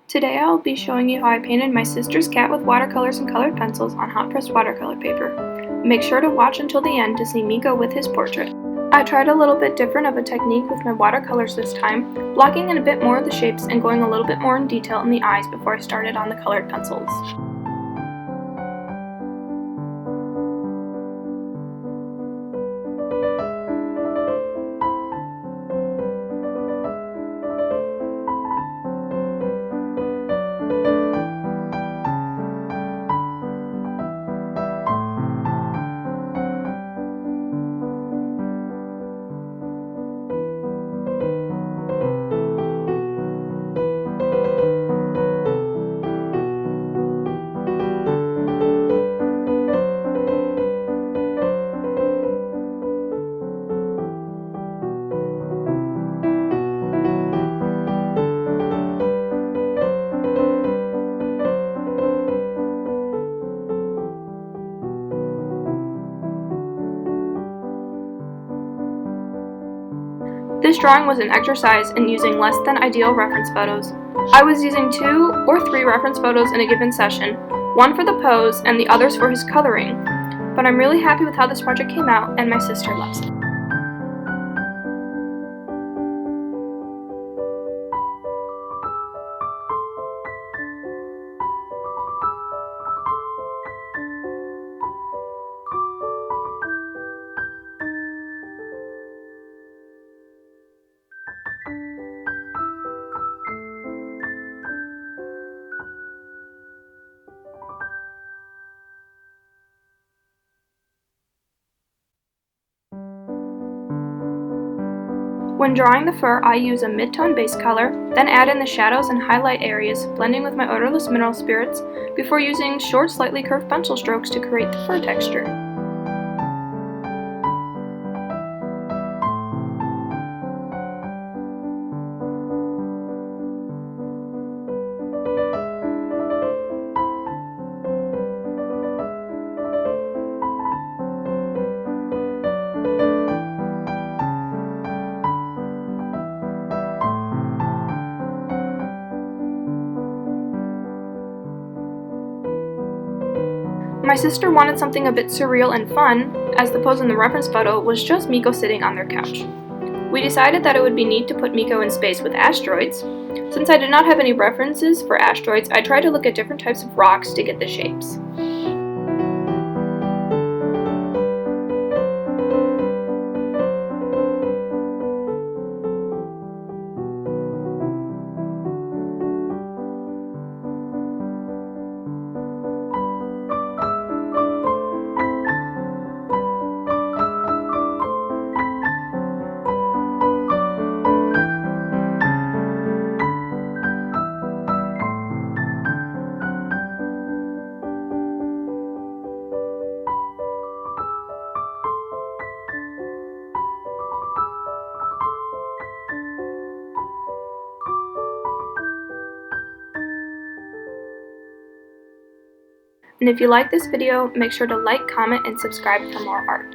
Today I will be showing you how I painted my sister's cat with watercolors and colored pencils on hot pressed watercolor paper. Make sure to watch until the end to see Miko with his portrait. I tried a little bit different of a technique with my watercolors this time, blocking in a bit more of the shapes and going a little bit more in detail in the eyes before I started on the colored pencils. This drawing was an exercise in using less than ideal reference photos. I was using 2 or 3 reference photos in a given session, one for the pose and the others for his coloring, but I'm really happy with how this project came out and my sister loves it. When drawing the fur, I use a mid-tone base color, then add in the shadows and highlight areas, blending with my odorless mineral spirits, before using short, slightly curved pencil strokes to create the fur texture. My sister wanted something a bit surreal and fun, as the pose in the reference photo was just Miko sitting on their couch. We decided that it would be neat to put Miko in space with asteroids. Since I did not have any references for asteroids, I tried to look at different types of rocks to get the shapes. And if you like this video, make sure to like, comment, and subscribe for more art.